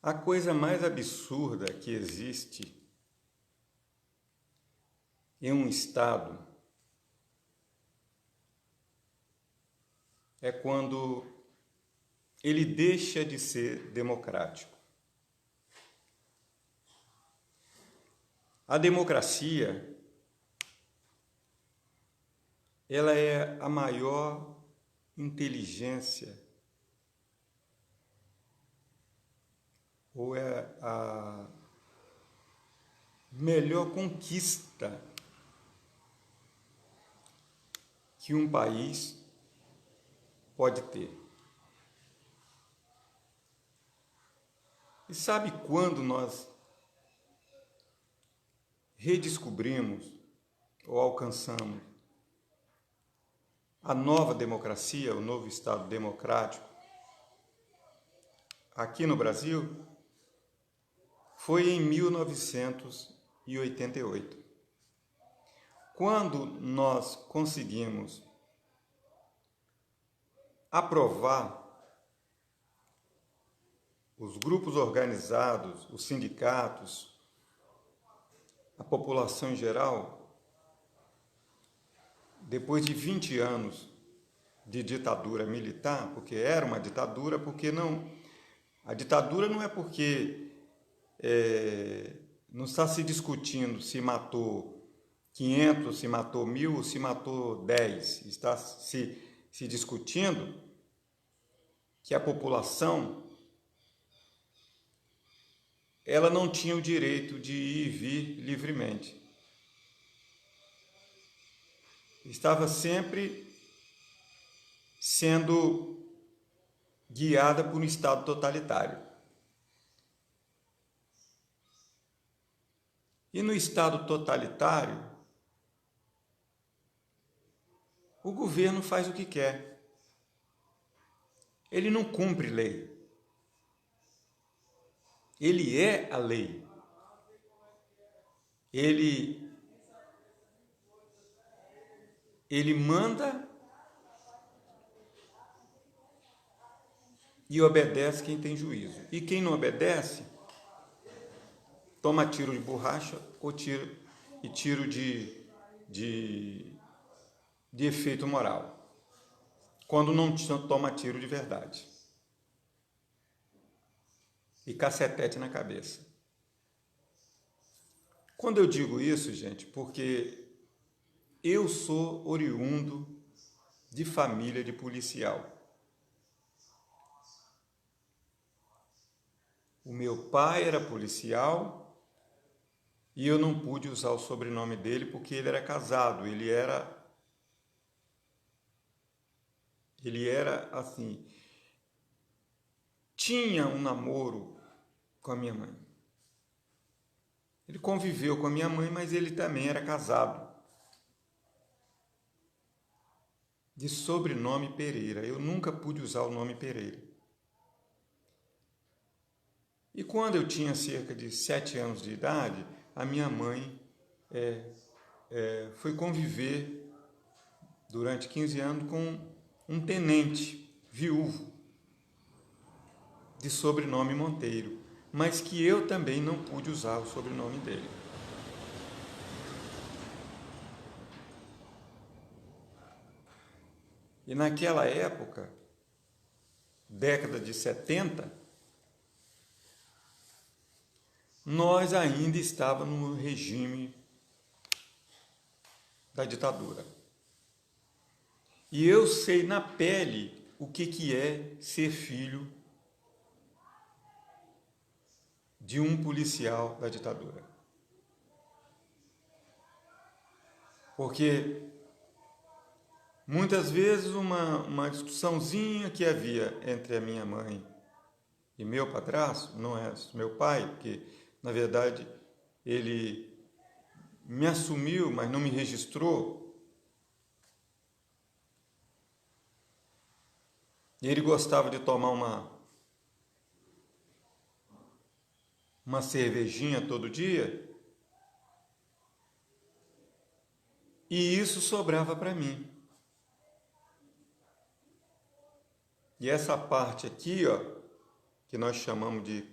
A coisa mais absurda que existe em um Estado é quando ele deixa de ser democrático. A democracia, ela é a maior inteligência ou é a melhor conquista que um país pode ter. E sabe quando nós redescobrimos ou alcançamos a nova democracia, o novo Estado democrático aqui no Brasil? Foi em 1988, quando nós conseguimos aprovar os grupos organizados, os sindicatos, a população em geral, depois de 20 anos de ditadura militar, porque era uma ditadura, a ditadura não é porque não está se discutindo se matou 500, se matou 1000 ou se matou 10. Está se discutindo que a população ela não tinha o direito de ir e vir livremente. Estava sempre sendo guiada por um Estado totalitário. E no Estado totalitário, o governo faz o que quer. Ele não cumpre lei. Ele é a lei. Ele manda e obedece quem tem juízo. E quem não obedece, toma tiro de borracha ou tiro de efeito moral, quando não toma tiro de verdade. E cacetete na cabeça. Quando eu digo isso, gente, porque eu sou oriundo de família de policial. O meu pai era policial e eu não pude usar o sobrenome dele porque ele era casado, ele era assim, tinha um namoro com a minha mãe. Ele conviveu com a minha mãe, mas ele também era casado. De sobrenome Pereira. Eu nunca pude usar o nome Pereira. E quando eu tinha cerca de 7 anos de idade, a minha mãe foi conviver durante 15 anos com um tenente viúvo de sobrenome Monteiro, mas que eu também não pude usar o sobrenome dele. E naquela época, década de 70, nós ainda estávamos no regime da ditadura. E eu sei na pele o que é ser filho de um policial da ditadura. Porque muitas vezes uma discussãozinha que havia entre a minha mãe e meu padrasto, não é meu pai, porque na verdade ele me assumiu, mas não me registrou. Ele gostava de tomar uma cervejinha todo dia, e isso sobrava para mim. E essa parte aqui, ó, que nós chamamos de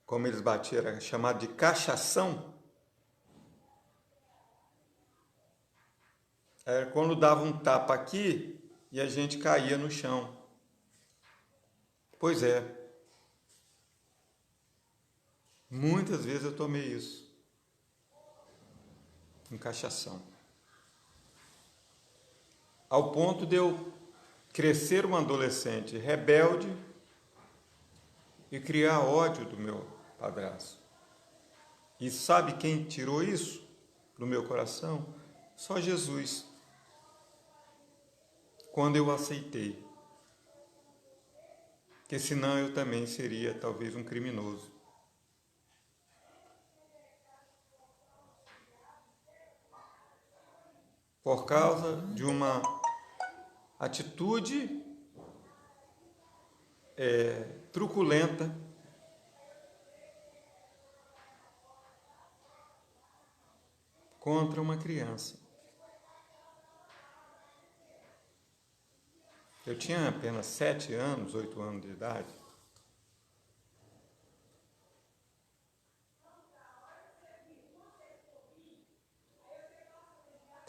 como eles batiam, era chamado de cachação. Era quando dava um tapa aqui e a gente caía no chão. Pois é, muitas vezes eu tomei isso, um cachação. Ao ponto de eu crescer um adolescente rebelde e criar ódio do meu padrasto. E sabe quem tirou isso do meu coração? Só Jesus. Quando eu aceitei. Porque senão eu também seria talvez um criminoso. Por causa de uma atitude truculenta contra uma criança. Eu tinha apenas 7 anos, 8 anos de idade.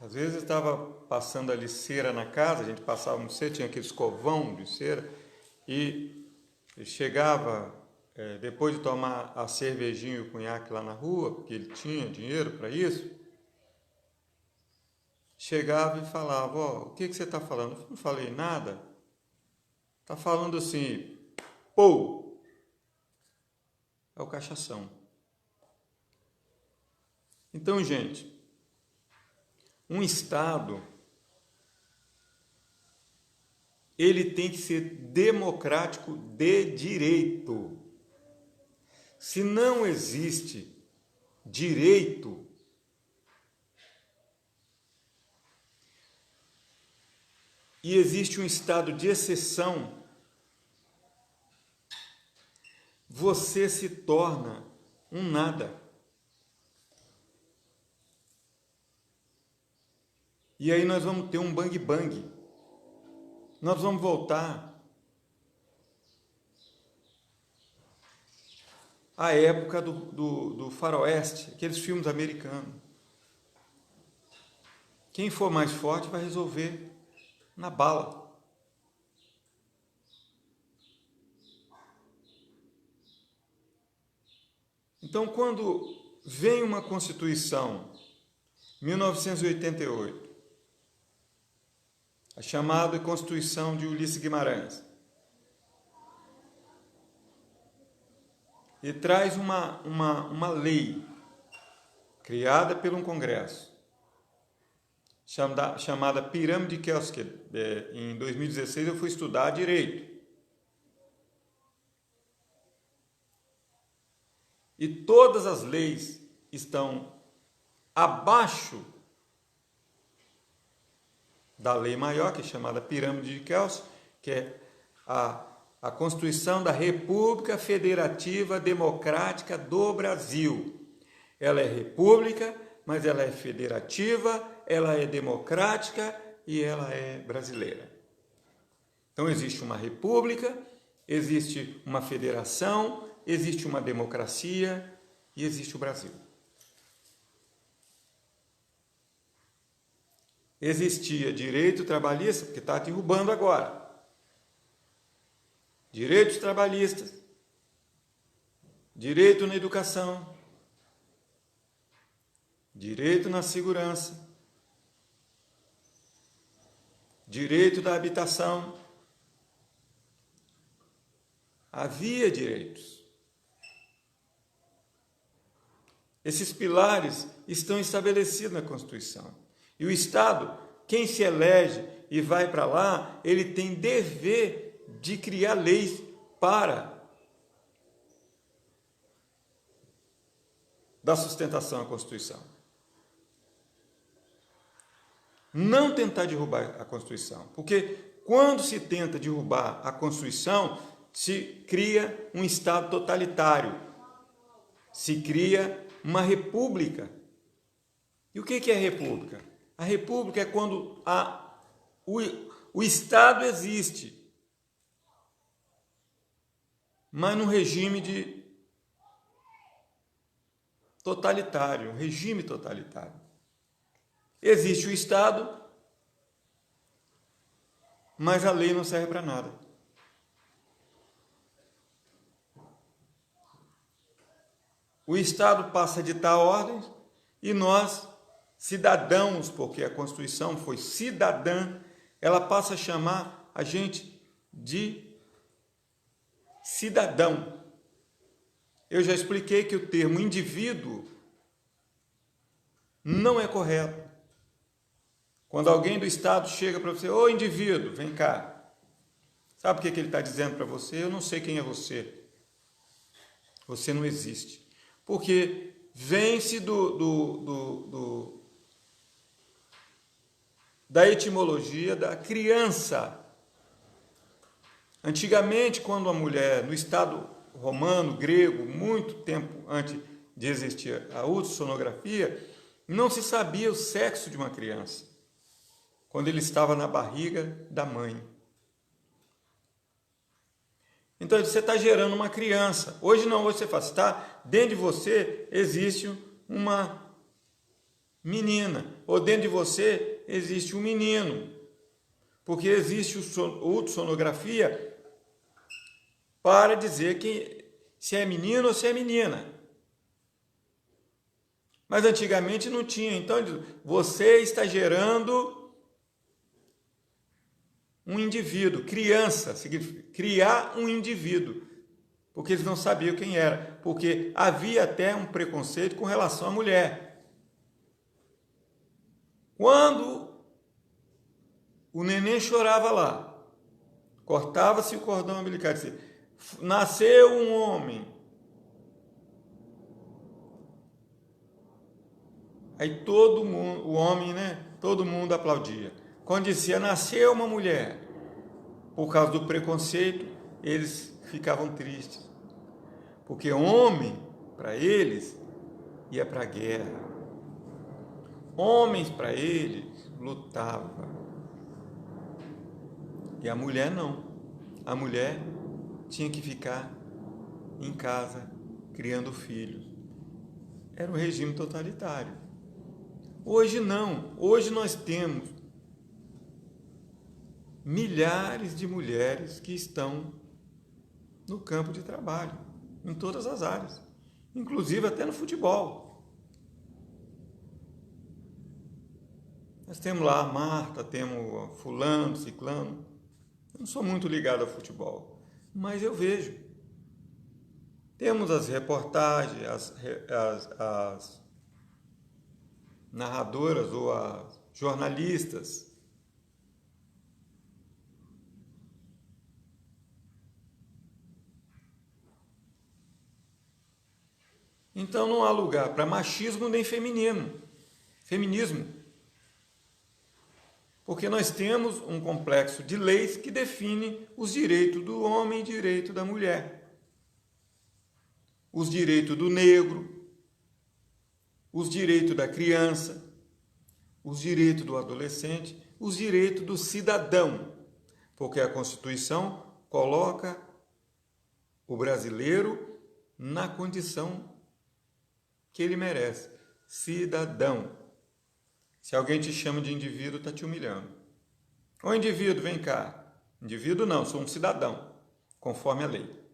Às vezes eu estava passando ali cera na casa, a gente passava no cera, tinha aquele escovão de cera, e chegava, depois de tomar a cervejinha e o conhaque lá na rua, porque ele tinha dinheiro para isso, chegava e falava, o que você está falando? Eu não falei nada. Está falando assim, pô, é o cachação. Então, gente, um Estado, ele tem que ser democrático de direito. Se não existe direito, e existe um estado de exceção, você se torna um nada. E aí nós vamos ter um bang-bang. Nós vamos voltar à época do faroeste, aqueles filmes americanos. Quem for mais forte vai resolver na bala. Então, quando vem uma Constituição, 1988, a chamada Constituição de Ulisses Guimarães, e traz uma lei criada pelo Congresso, chamada Pirâmide de Kelsen. Em 2016 eu fui estudar direito. E todas as leis estão abaixo da lei maior, que é chamada Pirâmide de Kelsen, que é a Constituição da República Federativa Democrática do Brasil. Ela é república, mas ela é federativa, ela é democrática e ela é brasileira. Então existe uma república, existe uma federação, existe uma democracia e existe o Brasil. Existia direito trabalhista, porque está derrubando agora. Direitos trabalhistas, direito na educação, direito na segurança, direito da habitação. Havia direitos. Esses pilares estão estabelecidos na Constituição. E o Estado, quem se elege e vai para lá, ele tem dever de criar leis para dar sustentação à Constituição. Não tentar derrubar a Constituição, porque quando se tenta derrubar a Constituição, se cria um Estado totalitário, se cria uma república. E o que é república? A república é quando o Estado existe, mas no regime totalitário, um regime totalitário. Existe o Estado, mas a lei não serve para nada. O Estado passa a ditar ordens e nós, cidadãos, porque a Constituição foi cidadã, ela passa a chamar a gente de cidadão. Eu já expliquei que o termo indivíduo não é correto. Quando alguém do Estado chega para você, ô indivíduo, vem cá. Sabe o que ele está dizendo para você? Eu não sei quem é você. Você não existe. Porque vem-se da etimologia da criança. Antigamente, quando a mulher, no Estado romano, grego, muito tempo antes de existir a ultrassonografia, não se sabia o sexo de uma criança, quando ele estava na barriga da mãe. Então, você está gerando uma criança. Hoje não, hoje você faz, tá? Dentro de você existe uma menina, ou dentro de você existe um menino, porque existe a ultrassonografia para dizer que se é menino ou se é menina. Mas antigamente não tinha, então você está gerando um indivíduo, criança, significa criar um indivíduo, porque eles não sabiam quem era, porque havia até um preconceito com relação à mulher. Quando o neném chorava lá, cortava-se o cordão umbilical, dizia, nasceu um homem. Aí todo mundo, o homem, né? Todo mundo aplaudia. Quando dizia, nasceu uma mulher, por causa do preconceito, eles ficavam tristes. Porque homem, para eles, ia para a guerra. Homens, para eles, lutavam. E a mulher não. A mulher tinha que ficar em casa, criando filhos. Era um regime totalitário. Hoje não. Hoje nós temos milhares de mulheres que estão no campo de trabalho, em todas as áreas, inclusive até no futebol. Nós temos lá a Marta, temos fulano, ciclano. Eu não sou muito ligado ao futebol, mas eu vejo. Temos as reportagens, as narradoras ou as jornalistas. Então não há lugar para machismo nem feminismo. Porque nós temos um complexo de leis que define os direitos do homem e direitos da mulher. Os direitos do negro, os direitos da criança, os direitos do adolescente, os direitos do cidadão. Porque a Constituição coloca o brasileiro na condição que ele merece, cidadão. Se alguém te chama de indivíduo, está te humilhando. Ô indivíduo, vem cá. Indivíduo não, sou um cidadão, conforme a lei.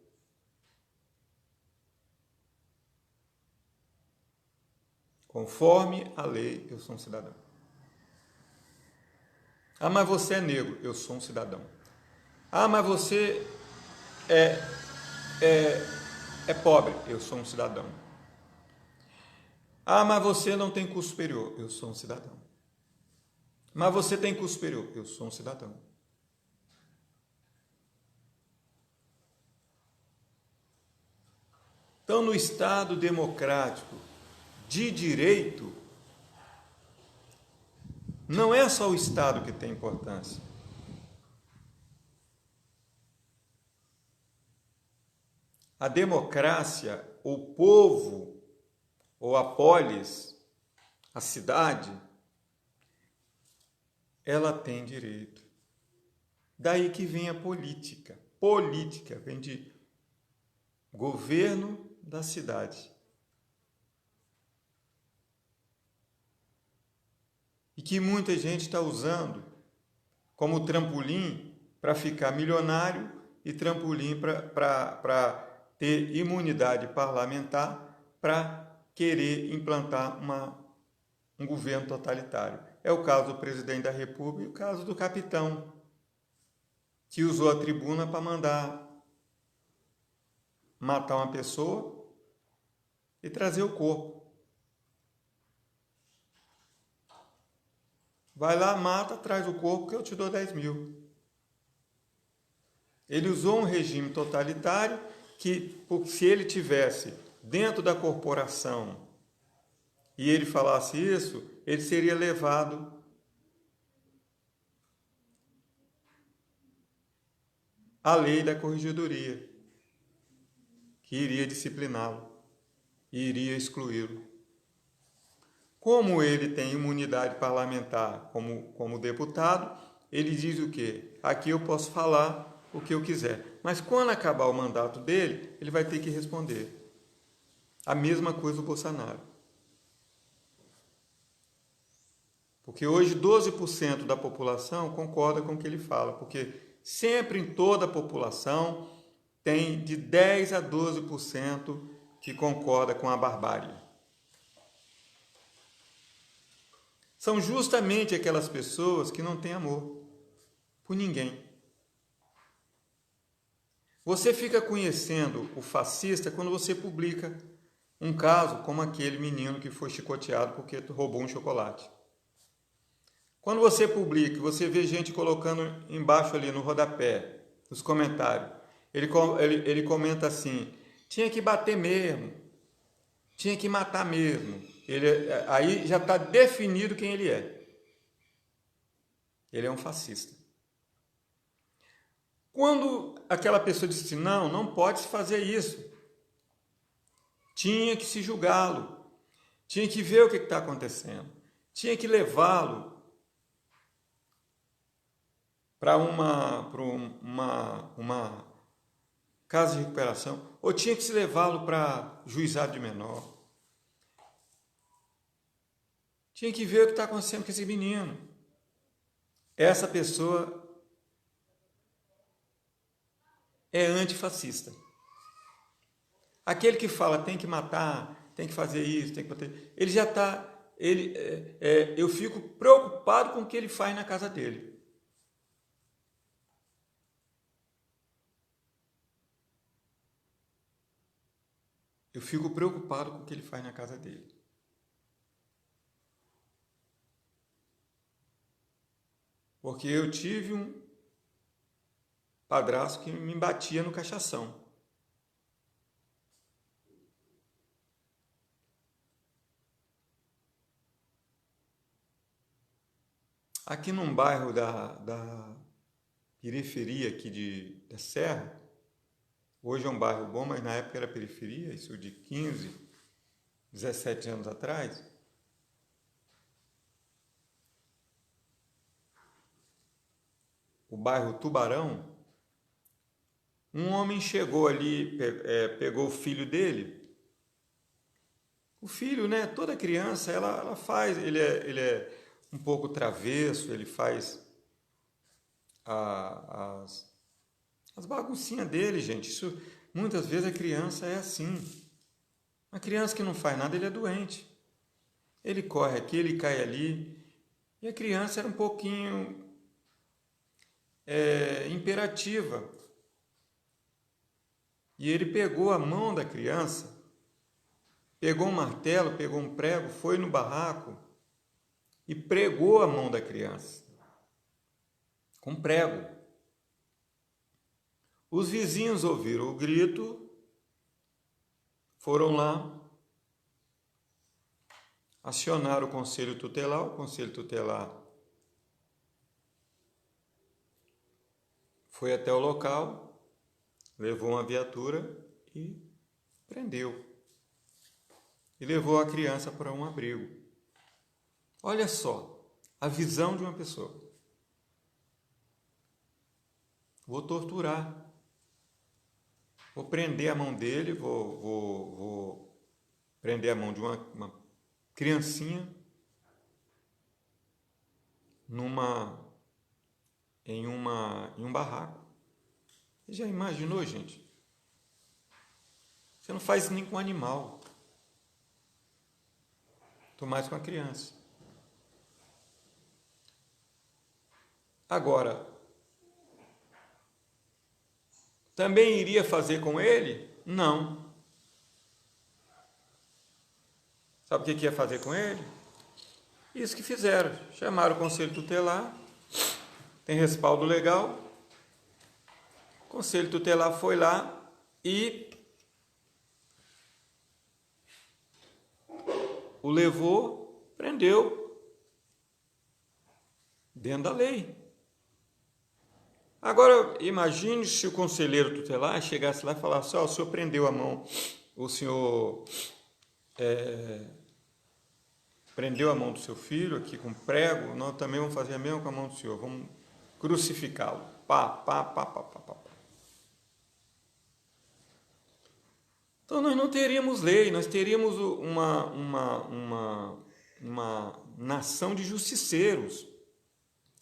Conforme a lei, eu sou um cidadão. Ah, mas você é negro, eu sou um cidadão. Ah, mas você é pobre, eu sou um cidadão. Ah, mas você não tem curso superior, eu sou um cidadão. Mas você tem curso superior, eu sou um cidadão. Então, no Estado democrático de direito, não é só o Estado que tem importância. A democracia, o povo, ou a polis, a cidade, ela tem direito. Daí que vem a política. Política vem de governo da cidade. e que muita gente está usando como trampolim para ficar milionário e trampolim para ter imunidade parlamentar para querer implantar um governo totalitário. É o caso do presidente da República e o caso do capitão, que usou a tribuna para mandar matar uma pessoa e trazer o corpo. Vai lá, mata, traz o corpo que eu te dou 10 mil. Ele usou um regime totalitário que, se ele tivesse dentro da corporação e ele falasse isso, ele seria levado à lei da corregedoria, que iria discipliná-lo e iria excluí-lo. Como ele tem imunidade parlamentar como deputado, ele diz o quê? Aqui eu posso falar o que eu quiser. Mas quando acabar o mandato dele, ele vai ter que responder. A mesma coisa o Bolsonaro. Porque hoje 12% da população concorda com o que ele fala. Porque sempre em toda a população tem de 10 a 12% que concorda com a barbárie. São justamente aquelas pessoas que não têm amor por ninguém. Você fica conhecendo o fascista quando você publica um caso como aquele menino que foi chicoteado porque roubou um chocolate. Quando você publica, você vê gente colocando embaixo ali no rodapé, nos comentários, ele comenta assim, tinha que bater mesmo, tinha que matar mesmo. Aí já está definido quem ele é. Ele é um fascista. Quando aquela pessoa disse, não pode se fazer isso, tinha que se julgá-lo, tinha que ver o que está acontecendo, tinha que levá-lo para uma casa de recuperação, ou tinha que se levá-lo para juizado de menor. Tinha que ver o que está acontecendo com esse menino. Essa pessoa é antifascista. Aquele que fala tem que matar, tem que fazer isso, tem que bater, ele já está... eu fico preocupado com o que ele faz na casa dele. Eu fico preocupado com o que ele faz na casa dele. Porque eu tive um padrasto que me batia no cachação. Aqui num bairro da periferia aqui da Serra, hoje é um bairro bom, mas na época era periferia, isso de 15, 17 anos atrás. O bairro Tubarão, um homem chegou ali, pegou o filho dele. O filho, né? Toda criança, ela faz, ele é um pouco travesso, ele faz as baguncinhas dele, gente. Isso, muitas vezes a criança é assim. Uma criança que não faz nada, ele é doente. Ele corre aqui, ele cai ali. E a criança era um pouquinho imperativa. E ele pegou a mão da criança, pegou um martelo, pegou um prego, foi no barraco e pregou a mão da criança com prego. Os vizinhos ouviram o grito, foram lá, acionaram o conselho tutelar foi até o local, levou uma viatura e prendeu. E levou a criança para um abrigo. Olha só, a visão de uma pessoa. Vou torturar. Vou prender a mão dele, vou prender a mão de uma criancinha em um barraco. Você já imaginou, gente? Você não faz isso nem com um animal. Tô mais com a criança. Agora, também iria fazer com ele? Não. Sabe o que ia fazer com ele? Isso que fizeram. Chamaram o conselho tutelar, tem respaldo legal. O conselho tutelar foi lá e o levou, prendeu, dentro da lei. Agora, imagine se o conselheiro tutelar chegasse lá e falasse: o senhor prendeu a mão, o senhor prendeu a mão do seu filho aqui com prego, nós também vamos fazer a mesma com a mão do senhor, vamos crucificá-lo. Pá, pá, pá, pá, pá, pá. Então nós não teríamos lei, nós teríamos uma nação de justiceiros.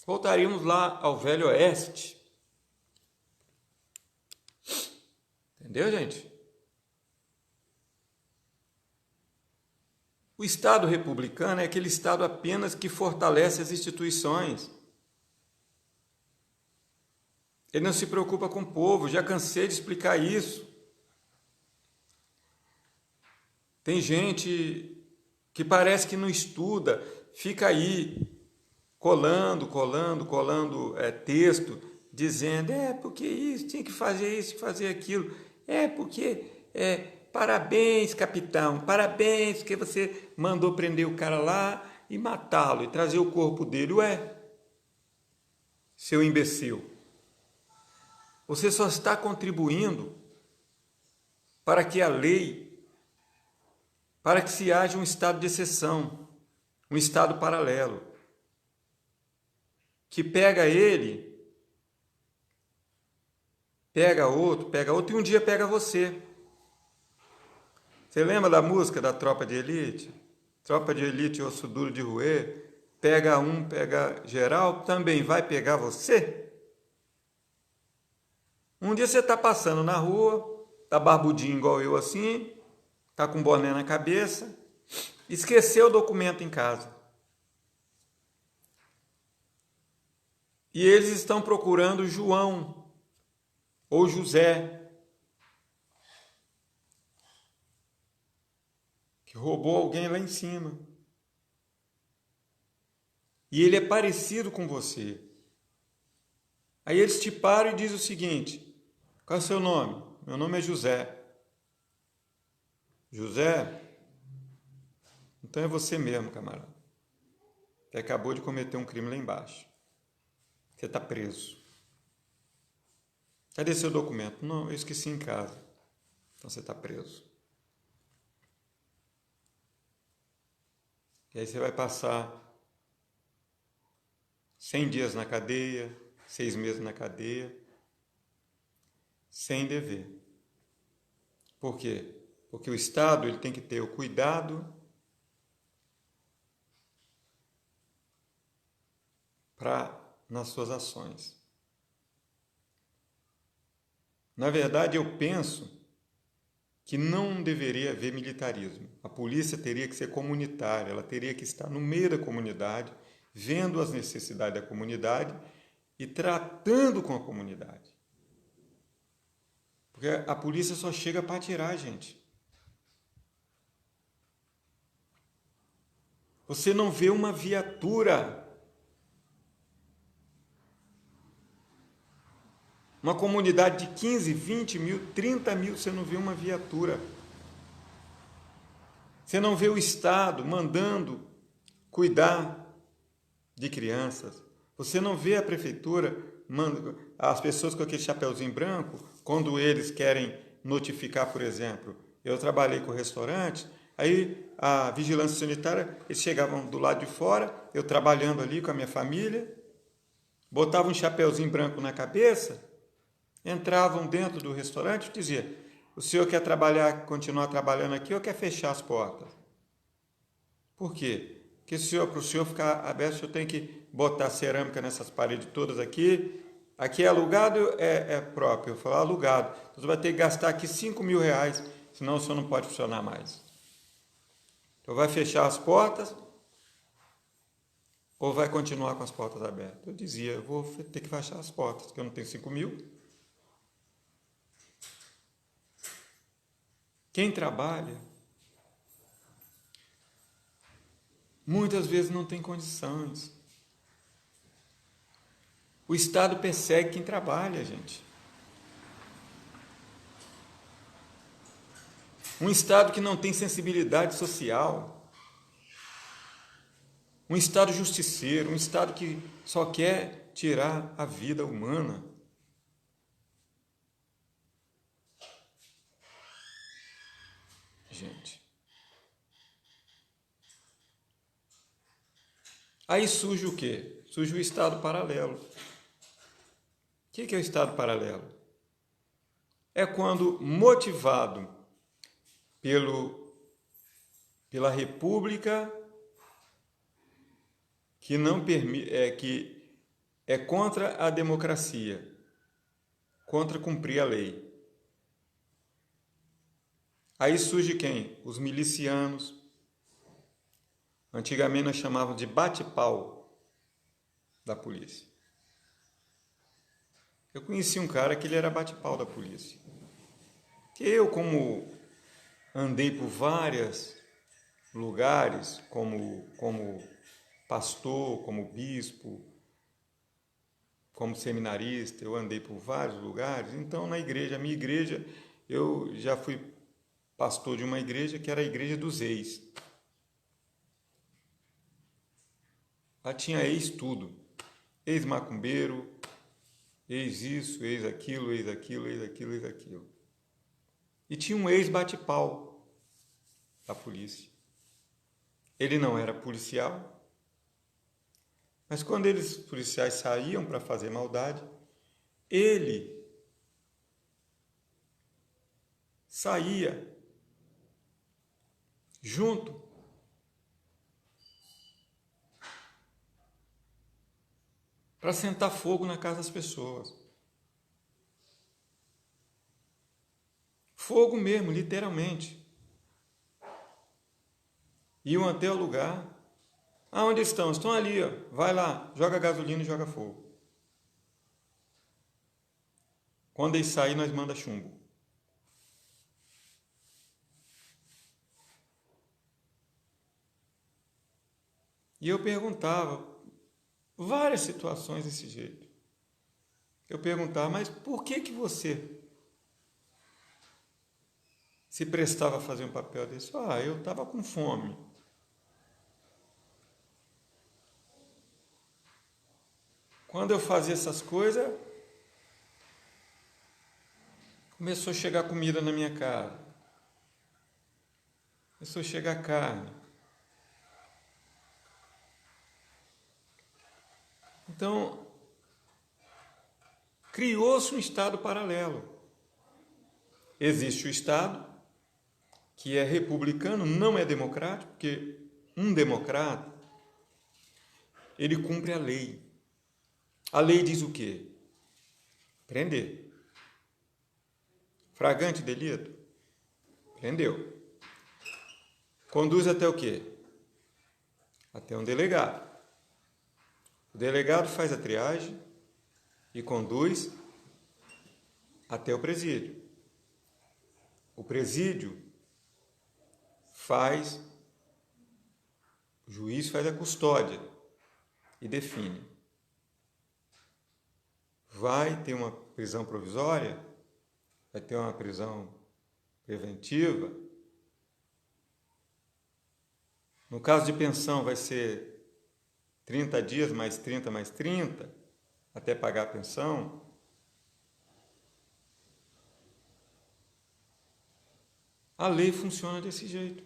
Voltaríamos lá ao Velho Oeste. Entendeu, gente? O Estado republicano é aquele Estado apenas que fortalece as instituições. Ele não se preocupa com o povo, já cansei de explicar isso. Tem gente que parece que não estuda, fica aí colando texto, dizendo, porque isso, tinha que fazer aquilo, parabéns, capitão, parabéns, porque você mandou prender o cara lá e matá-lo, e trazer o corpo dele. Ué, seu imbecil, você só está contribuindo para que a lei, para que se haja um estado de exceção, um estado paralelo, que pega ele, pega outro e um dia pega você. Você lembra da música da Tropa de Elite? Tropa de Elite, osso duro de roer, pega um, pega geral, também vai pegar você? Um dia você está passando na rua, está barbudinho igual eu assim, está com boné na cabeça, esqueceu o documento em casa. E eles estão procurando João ou José, que roubou alguém lá em cima. E ele é parecido com você. Aí eles te param e dizem o seguinte: qual é o seu nome? Meu nome é José. José? Então é você mesmo, camarada, que acabou de cometer um crime lá embaixo. Você está preso. Cadê seu documento? Não, eu esqueci em casa. Então você está preso. E aí você vai passar 100 dias na cadeia, 6 meses na cadeia, sem dever. Por quê? Porque o Estado ele tem que ter o cuidado nas suas ações. Na verdade, eu penso que não deveria haver militarismo. A polícia teria que ser comunitária, ela teria que estar no meio da comunidade, vendo as necessidades da comunidade e tratando com a comunidade. Porque a polícia só chega para atirar, gente. Você não vê uma viatura. Uma comunidade de 15, 20 mil, 30 mil, você não vê uma viatura. Você não vê o Estado mandando cuidar de crianças. Você não vê a prefeitura, as pessoas com aquele chapeuzinho branco, quando eles querem notificar, por exemplo. Eu trabalhei com restaurante, aí a vigilância sanitária, eles chegavam do lado de fora, eu trabalhando ali com a minha família, botavam um chapeuzinho branco na cabeça, entravam dentro do restaurante e diziam: o senhor quer continuar trabalhando aqui ou quer fechar as portas? Por quê? Que para o senhor ficar aberto, o senhor tem que botar cerâmica nessas paredes todas aqui. Aqui é alugado, é próprio. Eu falo, alugado. Você vai ter que gastar aqui 5 mil reais, senão o senhor não pode funcionar mais. Então vai fechar as portas ou vai continuar com as portas abertas? Eu dizia, eu vou ter que fechar as portas, porque eu não tenho 5 mil. Quem trabalha, muitas vezes não tem condições. O Estado persegue quem trabalha, gente. Um Estado que não tem sensibilidade social. Um Estado justiceiro, um Estado que só quer tirar a vida humana. Gente. Aí surge o quê? Surge o Estado paralelo. O que é o Estado paralelo? É quando, motivado pela República, que não permite, que é contra a democracia, contra cumprir a lei. Aí surge quem? Os milicianos. Antigamente nós chamávamos de bate-pau da polícia. Eu conheci um cara que ele era bate-pau da polícia. Eu, como andei por vários lugares, como pastor, como bispo, como seminarista, eu andei por vários lugares. Então, na igreja, a minha igreja, eu já fui pastor de uma igreja que era a igreja dos ex. Lá tinha ex tudo. Ex-macumbeiro, ex isso, ex aquilo, ex aquilo, ex aquilo, ex aquilo. E tinha um ex-bate-pau da polícia. Ele não era policial, mas quando os policiais saíam para fazer maldade, ele saía junto para sentar fogo na casa das pessoas. Fogo mesmo, literalmente. Iam até o lugar. Ah, onde estão? Estão ali, ó. Vai lá, joga gasolina e joga fogo. Quando eles saírem, nós manda chumbo. E eu perguntava, várias situações desse jeito. Eu perguntava, mas por que você se prestava a fazer um papel desse? Ah, eu estava com fome. Quando eu fazia essas coisas, começou a chegar comida na minha casa. Começou a chegar carne. Então, criou-se um Estado paralelo. Existe o Estado, que é republicano, não é democrático, porque um democrata, ele cumpre a lei. A lei diz o quê? Prender. Flagrante delito? Prendeu. Conduz até o quê? Até um delegado. O delegado faz a triagem e conduz até o presídio. O presídio o juiz faz a custódia e define. Vai ter uma prisão provisória? Vai ter uma prisão preventiva? No caso de pensão, vai ser 30 dias mais 30 mais 30, até pagar a pensão. A lei funciona desse jeito.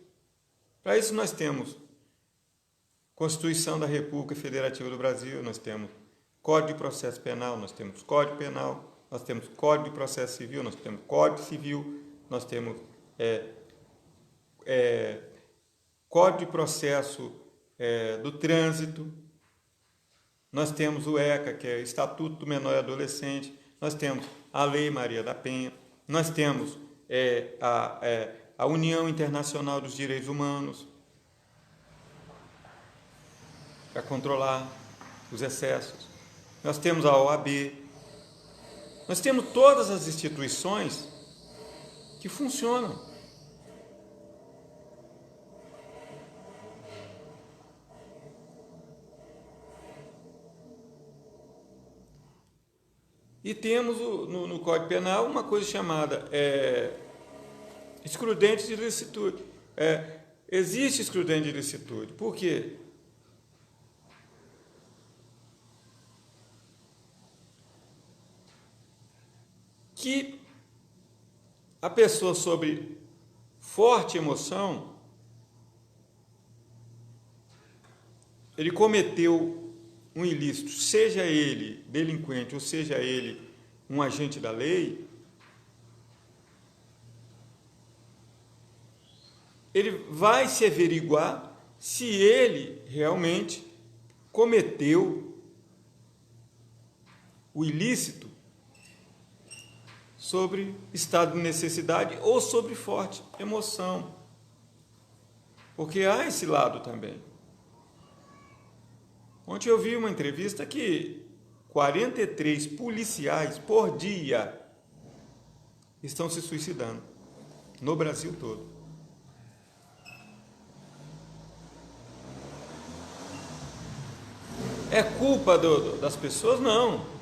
Para isso nós temos Constituição da República Federativa do Brasil, nós temos Código de Processo Penal, nós temos Código Penal, nós temos Código de Processo Civil, nós temos Código Civil, nós temos Código de Processo do Trânsito, nós temos o ECA, que é o Estatuto do Menor e Adolescente, nós temos a Lei Maria da Penha, nós temos a União Internacional dos Direitos Humanos, para controlar os excessos. Nós temos a OAB, nós temos todas as instituições que funcionam. E temos no Código Penal uma coisa chamada excludente de ilicitude. Existe excludente de ilicitude. Por quê? Que a pessoa sob forte emoção, ele cometeu um ilícito, seja ele delinquente ou seja ele um agente da lei, ele vai se averiguar se ele realmente cometeu o ilícito sobre estado de necessidade ou sobre forte emoção. Porque há esse lado também. Ontem eu vi uma entrevista que 43 policiais por dia estão se suicidando no Brasil todo. É culpa das pessoas? Não.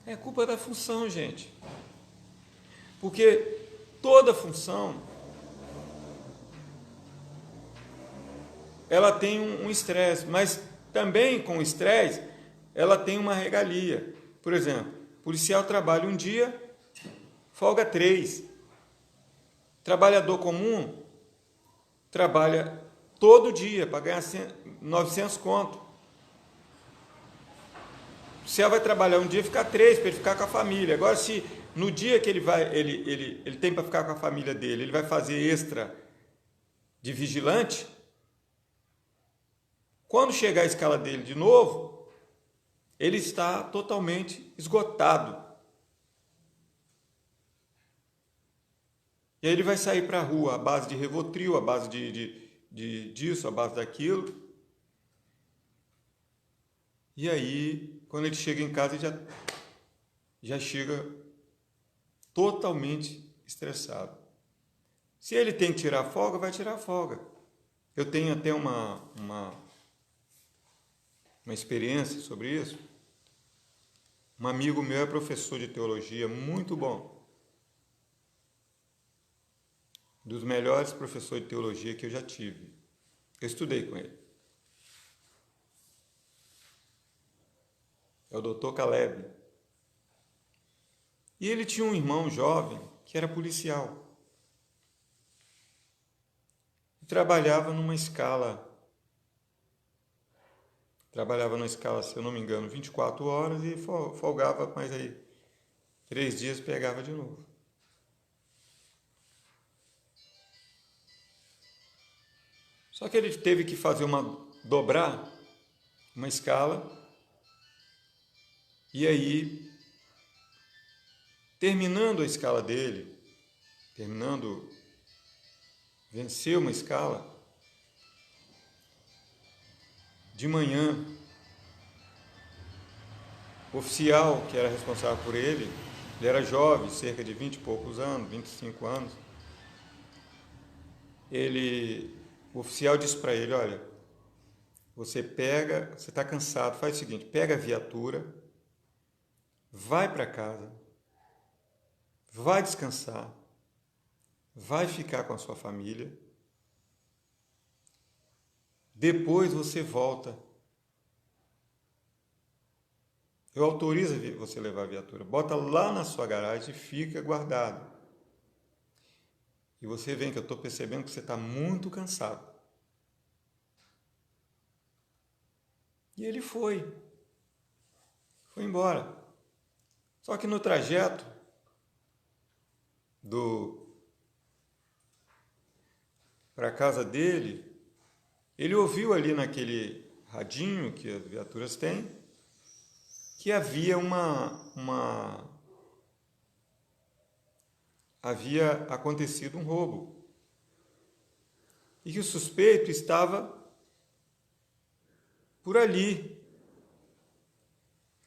É culpa da função, gente. Porque toda função ela tem um estresse, mas também com o estresse ela tem uma regalia. Por exemplo, o policial trabalha um dia, folga 3. Trabalhador comum trabalha todo dia para ganhar 900 conto. O policial vai trabalhar um dia e ficar 3 para ele ficar com a família. Agora, se no dia que ele tem para ficar com a família dele, ele vai fazer extra de vigilante, quando chegar a escala dele de novo, ele está totalmente esgotado. E aí ele vai sair para a rua à base de Rivotril, à base disso, à base daquilo. E aí, quando ele chega em casa, ele já chega totalmente estressado. Se ele tem que tirar folga, vai tirar folga. Eu tenho até uma experiência sobre isso. Um amigo meu é professor de teologia, muito bom. Dos melhores professores de teologia que eu já tive. Eu estudei com ele. É o Dr. Caleb. E ele tinha um irmão jovem que era policial. Trabalhava numa escala, se eu não me engano, 24 horas e folgava, mas aí 3 dias pegava de novo. Só que ele teve que dobrar uma escala e aí, terminando a escala dele, venceu uma escala, de manhã, o oficial que era responsável por ele era jovem, cerca de 20 e poucos anos, 25 anos, o oficial disse para ele, olha, você está cansado, faz o seguinte, pega a viatura, vai para casa, vai descansar, vai ficar com a sua família, depois você volta. Eu autorizo você levar a viatura, bota lá na sua garagem e fica guardado. E você vê que eu estou percebendo que você está muito cansado. E ele foi embora. Só que no trajeto para a casa dele, ele ouviu ali naquele radinho que as viaturas têm, que havia acontecido um roubo e que o suspeito estava por ali.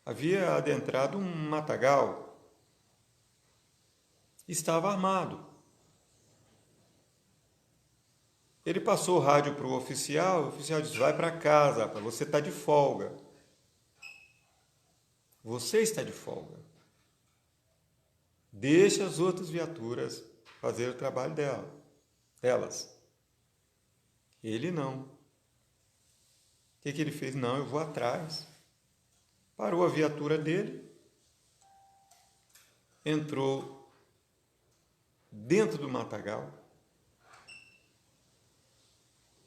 Havia adentrado um matagal, estava armado. Ele passou o rádio para o oficial disse: vai para casa, você está de folga. Você está de folga. Deixa as outras viaturas fazer o trabalho delas. Ele não. O que ele fez? Não, eu vou atrás. Parou a viatura dele, entrou dentro do matagal,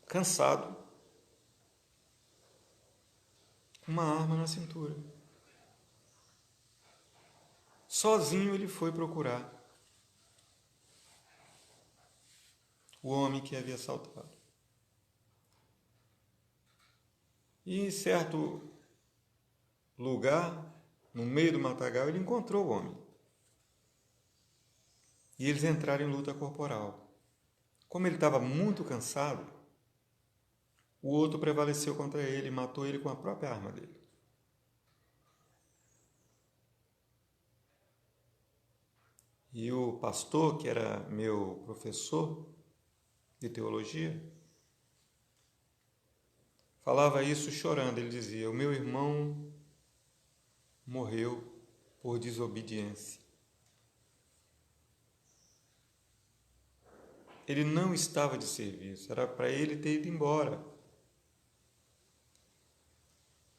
cansado, com uma arma na cintura. Sozinho ele foi procurar o homem que havia assaltado. E em certo lugar, no meio do matagal, ele encontrou o homem. E eles entraram em luta corporal. Como ele estava muito cansado, o outro prevaleceu contra ele e matou ele com a própria arma dele. E o pastor, que era meu professor de teologia, falava isso chorando. Ele dizia: o meu irmão morreu por desobediência. Ele não estava de serviço, era para ele ter ido embora.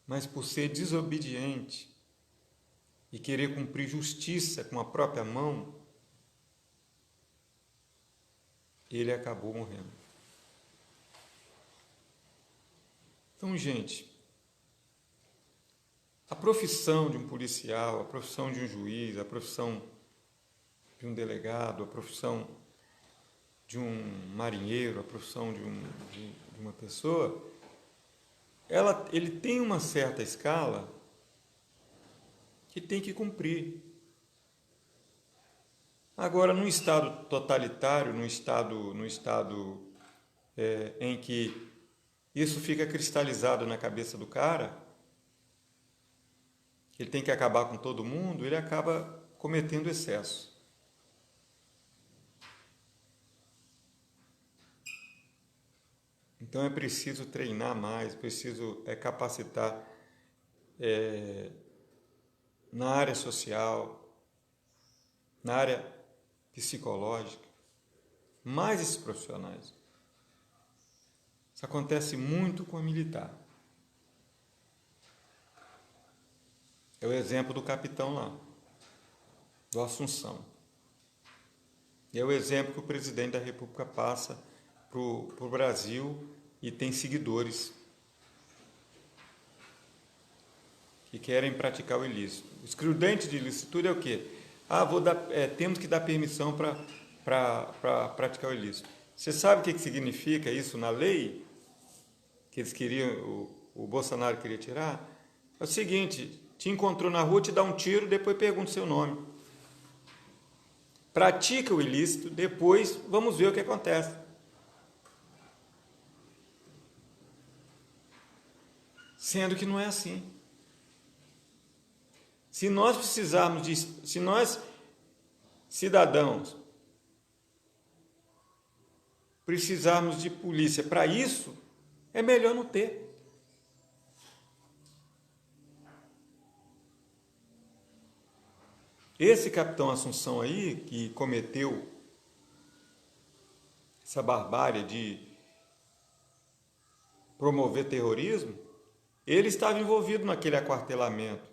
Mas por ser desobediente e querer cumprir justiça com a própria mão, ele acabou morrendo. Então, gente, a profissão de um policial, a profissão de um juiz, a profissão de um delegado, a profissão de um marinheiro, a profissão de uma pessoa, ele tem uma certa escala que tem que cumprir. Agora, num estado totalitário, num estado em que isso fica cristalizado na cabeça do cara, ele tem que acabar com todo mundo, ele acaba cometendo excesso. Então é preciso treinar mais, preciso capacitar na área social, na área psicológica, mais esses profissionais. Isso acontece muito com a militar. É o exemplo do capitão lá, do Assunção. E é o exemplo que o presidente da República passa para o Brasil e tem seguidores que querem praticar o ilícito. O excludente de ilicitude é o quê? Temos que dar permissão para praticar o ilícito. Você sabe o que significa isso na lei? Que eles queriam, o Bolsonaro queria tirar? É o seguinte: te encontrou na rua, te dá um tiro, depois pergunta o seu nome. Pratica o ilícito, depois vamos ver o que acontece. Sendo que não é assim. Se nós cidadãos, precisarmos de polícia para isso, é melhor não ter. Esse capitão Assunção aí, que cometeu essa barbárie de promover terrorismo, ele estava envolvido naquele aquartelamento,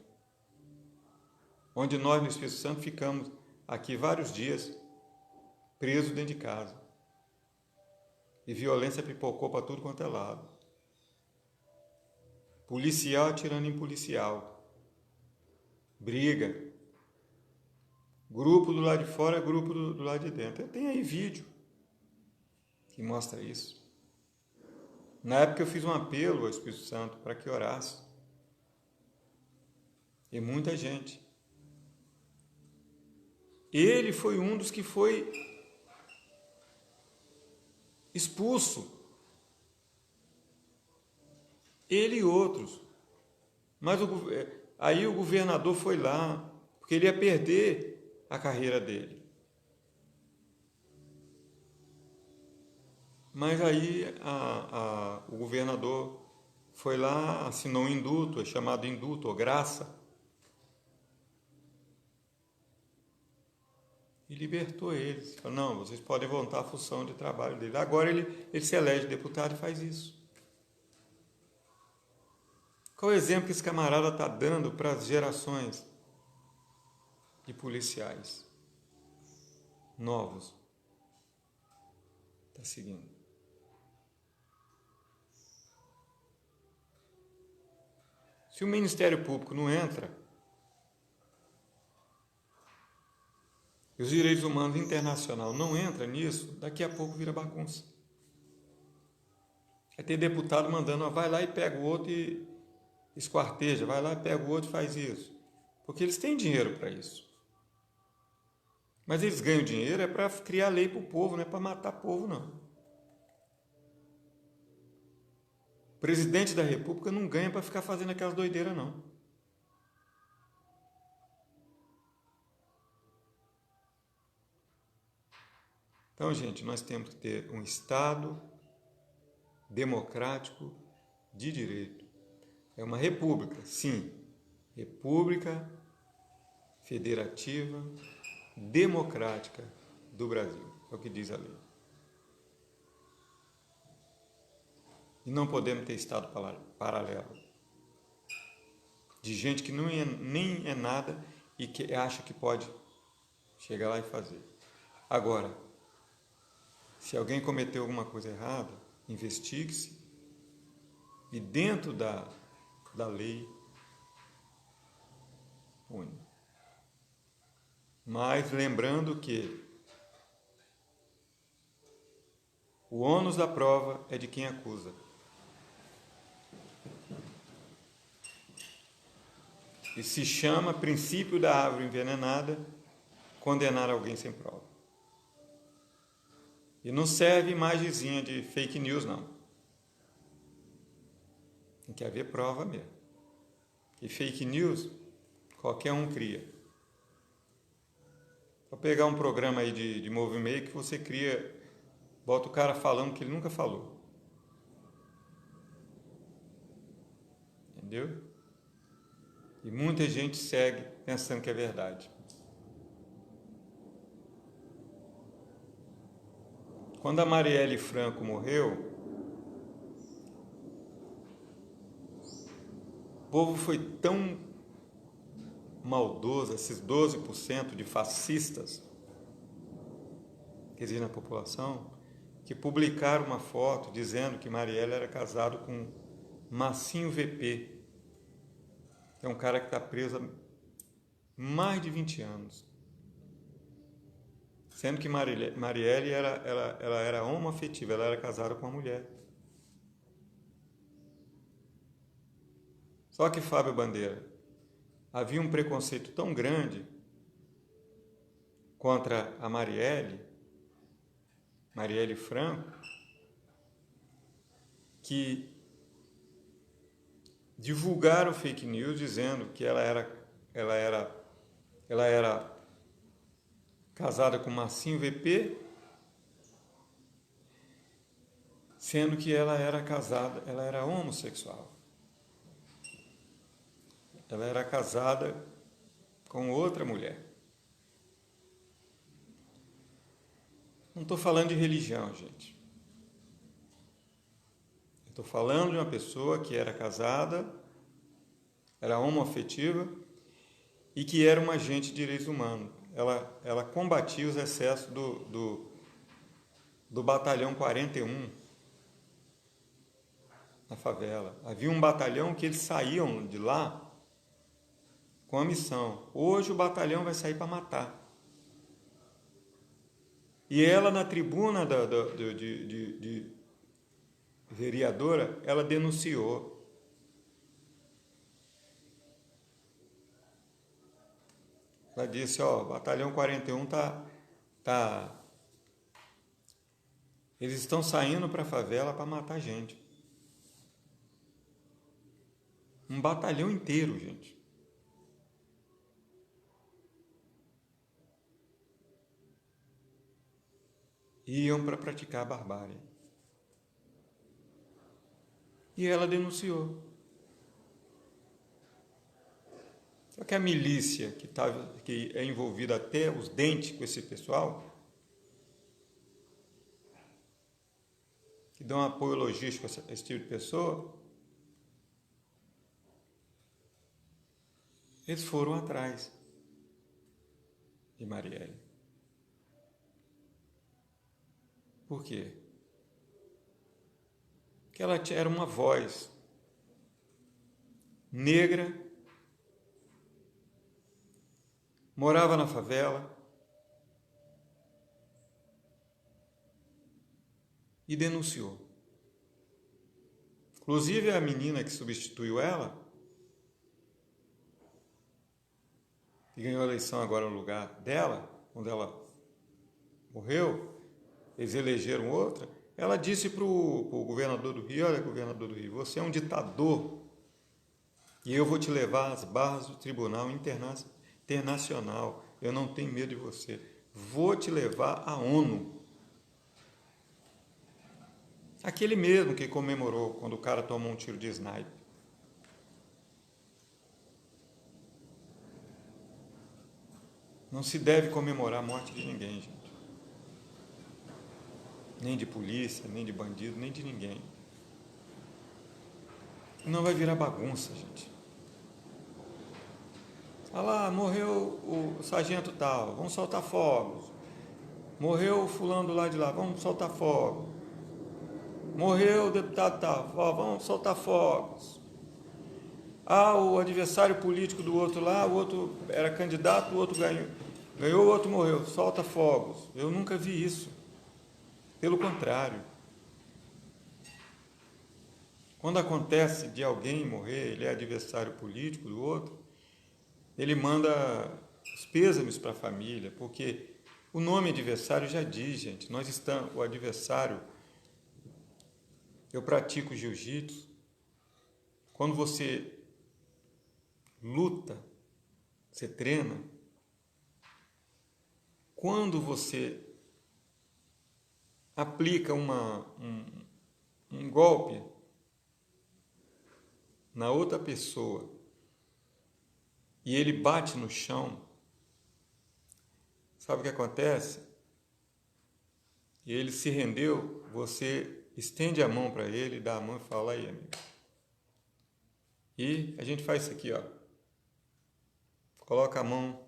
onde nós no Espírito Santo ficamos aqui vários dias, presos dentro de casa. E violência pipocou para tudo quanto é lado. Policial atirando em policial. Briga. Grupo do lado de fora, grupo do lado de dentro. Tem aí vídeo que que mostra isso. Na época eu fiz um apelo ao Espírito Santo para que orasse. E muita gente. Ele foi um dos que foi expulso. Ele e outros. Mas aí o governador foi lá, porque ele ia perder a carreira dele. Mas aí o governador foi lá, assinou um indulto, é chamado indulto, ou graça, e libertou eles. Falou, não, vocês podem voltar à função de trabalho dele. Agora ele se elege deputado e faz isso. Qual é o exemplo que esse camarada está dando para as gerações de policiais novos? Está seguindo. Se o Ministério Público não entra, e os direitos humanos internacional não entra nisso, daqui a pouco vira bagunça. Vai ter deputado mandando, vai lá e pega o outro e esquarteja, vai lá e pega o outro e faz isso. Porque eles têm dinheiro para isso. Mas eles ganham dinheiro é para criar lei para o povo, não é para matar o povo, não. O presidente da República não ganha para ficar fazendo aquelas doideiras, não. Então, gente, nós temos que ter um Estado democrático de direito. É uma república, sim. República Federativa Democrática do Brasil. É o que diz a lei. E não podemos ter Estado paralelo. De gente que nem é nada e que acha que pode chegar lá e fazer. Agora, se alguém cometeu alguma coisa errada, investigue-se e dentro da lei pune. Mas lembrando que o ônus da prova é de quem acusa. E se chama princípio da árvore envenenada condenar alguém sem prova. E não serve imagenzinha de fake news, não. Tem que haver prova mesmo. E fake news, qualquer um cria. Vou pegar um programa aí de movimento que você cria, bota o cara falando que ele nunca falou. Entendeu? E muita gente segue pensando que é verdade. Quando a Marielle Franco morreu, o povo foi tão maldoso, esses 12% de fascistas que existem na população, que publicaram uma foto dizendo que Marielle era casado com Massinho VP, que é um cara que está preso há mais de 20 anos. Sendo que Marielle ela era homoafetiva, ela era casada com uma mulher. Só que, Fábio Bandeira, havia um preconceito tão grande contra a Marielle Franco, que divulgaram fake news dizendo que ela era casada com Massinho VP, sendo que ela era homossexual. Ela era casada com outra mulher. Não estou falando de religião, gente. Estou falando de uma pessoa que era casada, era homoafetiva e que era uma agente de direitos humanos. Ela combatia os excessos do batalhão 41 na favela. Havia um batalhão que eles saíam de lá com a missão. Hoje o batalhão vai sair para matar. E ela, na tribuna de vereadora, ela denunciou. Ela disse, ó, o Batalhão 41 eles estão saindo para a favela para matar gente. Um batalhão inteiro, gente. Iam para praticar a barbárie. E ela denunciou. Só que a milícia, que é envolvida até os dentes com esse pessoal, que dão apoio logístico a esse tipo de pessoa, eles foram atrás de Marielle. Por quê? Porque ela era uma voz negra, morava na favela e denunciou. Inclusive a menina que substituiu ela, que ganhou a eleição agora no lugar dela, quando ela morreu, eles elegeram outra, ela disse para o governador do Rio, olha, governador do Rio, você é um ditador e eu vou te levar às barras do Tribunal Internacional, eu não tenho medo de você, vou te levar à ONU. Aquele mesmo que comemorou quando o cara tomou um tiro de sniper. Não se deve comemorar a morte de ninguém, gente. Nem de polícia, nem de bandido, nem de ninguém. Não vai virar bagunça, gente. Ah lá, morreu o sargento tal, vamos soltar fogos. Morreu o fulano do lado de lá, vamos soltar fogos. Morreu o deputado tal, vamos soltar fogos. Ah, o adversário político do outro lá, o outro era candidato, o outro ganhou, o outro morreu, solta fogos. Eu nunca vi isso. Pelo contrário. Quando acontece de alguém morrer, ele é adversário político do outro, ele manda os pêsames para a família, porque o nome adversário já diz, gente, o adversário, eu pratico jiu-jitsu, quando você luta, você treina, quando você aplica um golpe na outra pessoa e ele bate no chão, sabe o que acontece? Ele se rendeu, você estende a mão para ele, dá a mão e fala, aí, amigo. E a gente faz isso aqui, ó. Coloca a mão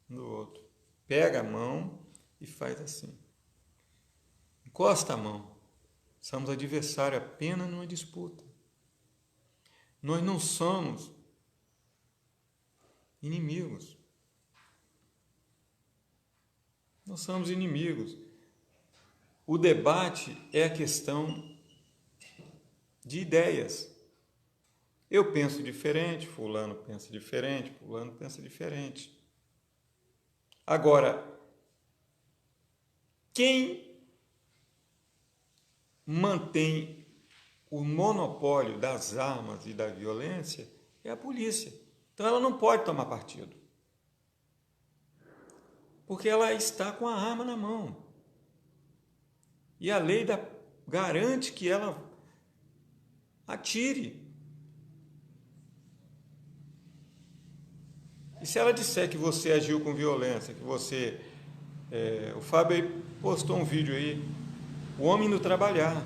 no outro. Pega a mão e faz assim. Encosta a mão. Somos adversários apenas numa disputa. Nós não somos inimigos. Nós somos inimigos. O debate é a questão de ideias. Eu penso diferente, fulano pensa diferente, fulano pensa diferente. Agora, quem mantém o monopólio das armas e da violência é a polícia. Então ela não pode tomar partido. Porque ela está com a arma na mão. E a lei garante que ela atire. E se ela disser que você agiu com violência, que você... o Fábio aí postou um vídeo aí, o homem indo trabalhar.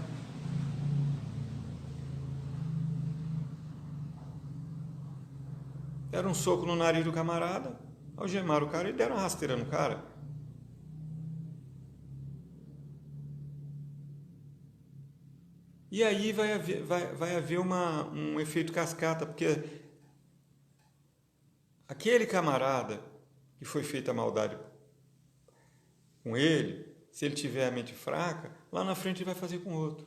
Deram um soco no nariz do camarada, algemaram o cara e deram uma rasteira no cara. E aí vai haver um efeito cascata, porque aquele camarada que foi feita a maldade com ele, se ele tiver a mente fraca, lá na frente ele vai fazer com outro.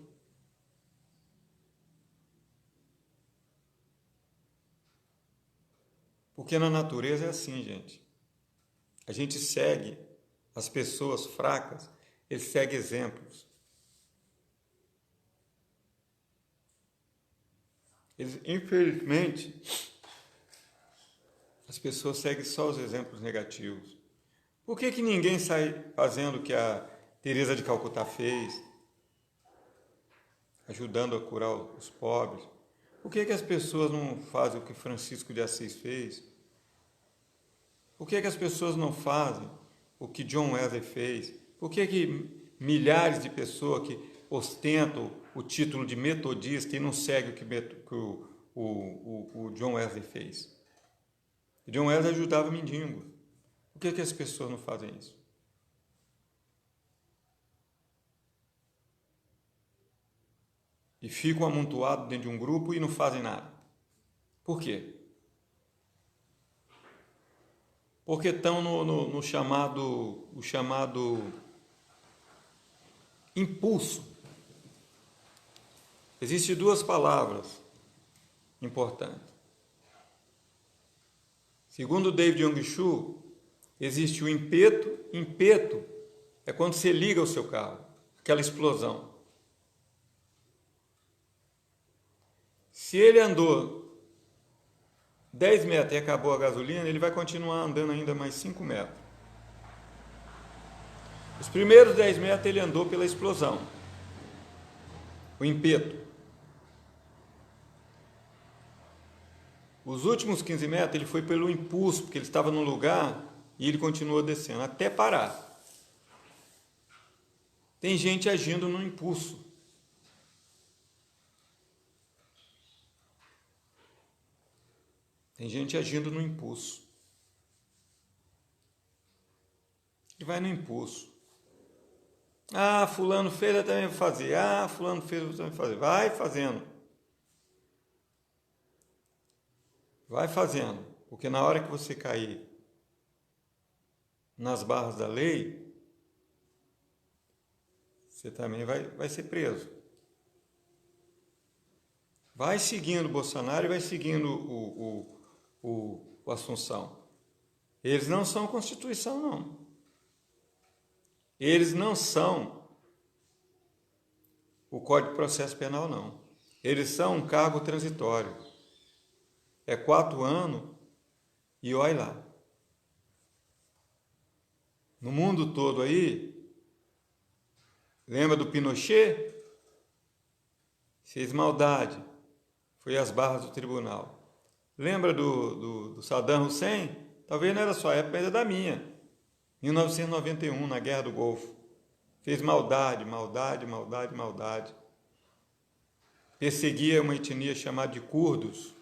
Porque na natureza é assim, gente. A gente segue as pessoas fracas, ele segue exemplos. Infelizmente, as pessoas seguem só os exemplos negativos. Por que ninguém sai fazendo o que a Teresa de Calcutá fez, ajudando a curar os pobres? Por que as pessoas não fazem o que Francisco de Assis fez? Por que as pessoas não fazem o que John Wesley fez? Por que milhares de pessoas que ostentam o título de metodista e não seguem o John Wesley fez? O John Wesley ajudava mendigo. Por que as pessoas não fazem isso? E ficam amontoados dentro de um grupo e não fazem nada. Por quê? Porque estão no chamado impulso. Existem duas palavras importantes. Segundo David Yong Shu, existe o impeto. Impeto é quando você liga o seu carro, aquela explosão. Se ele andou 10 metros e acabou a gasolina, ele vai continuar andando ainda mais 5 metros. Os primeiros 10 metros ele andou pela explosão, o impeto. Os últimos 15 metros ele foi pelo impulso, porque ele estava no lugar e ele continuou descendo, até parar. Tem gente agindo no impulso. Tem gente agindo no impulso. E vai no impulso. Ah, fulano fez, eu também vou fazer. Ah, fulano fez, eu também vou fazer. Vai fazendo. Vai fazendo. Porque na hora que você cair nas barras da lei, você também vai ser preso. Vai seguindo o Bolsonaro e vai seguindo o Assunção. Eles não são Constituição, não. Eles não são o Código de Processo Penal, não. Eles são um cargo transitório. É 4 anos e olha lá. No mundo todo aí, lembra do Pinochet? Fez maldade. Foi às barras do tribunal. Lembra do Saddam Hussein? Talvez não era sua época, mas é da minha. 1991, na Guerra do Golfo. Fez maldade, maldade, maldade, maldade. Perseguia uma etnia chamada de curdos.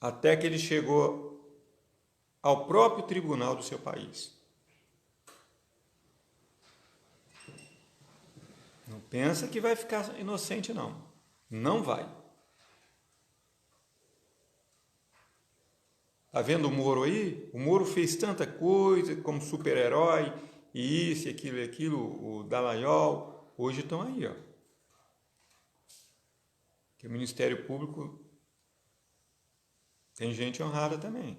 Até que ele chegou ao próprio tribunal do seu país. Não pensa que vai ficar inocente, não. Não vai. Está vendo o Moro aí? O Moro fez tanta coisa como super-herói, e isso, e aquilo, o Dallagnol, hoje estão aí, ó. Que o Ministério Público tem gente honrada também.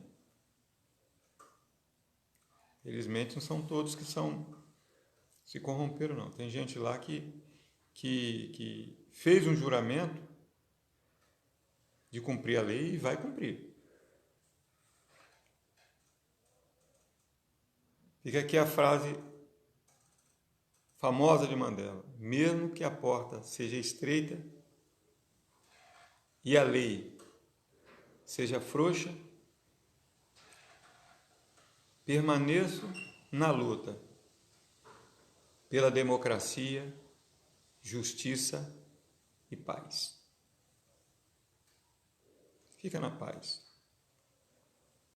Felizmente não são todos que se corromperam, não. Tem gente lá que fez um juramento de cumprir a lei e vai cumprir. Fica aqui a frase famosa de Mandela: mesmo que a porta seja estreita e a lei seja frouxa, permaneço na luta pela democracia, justiça e paz. Fica na paz.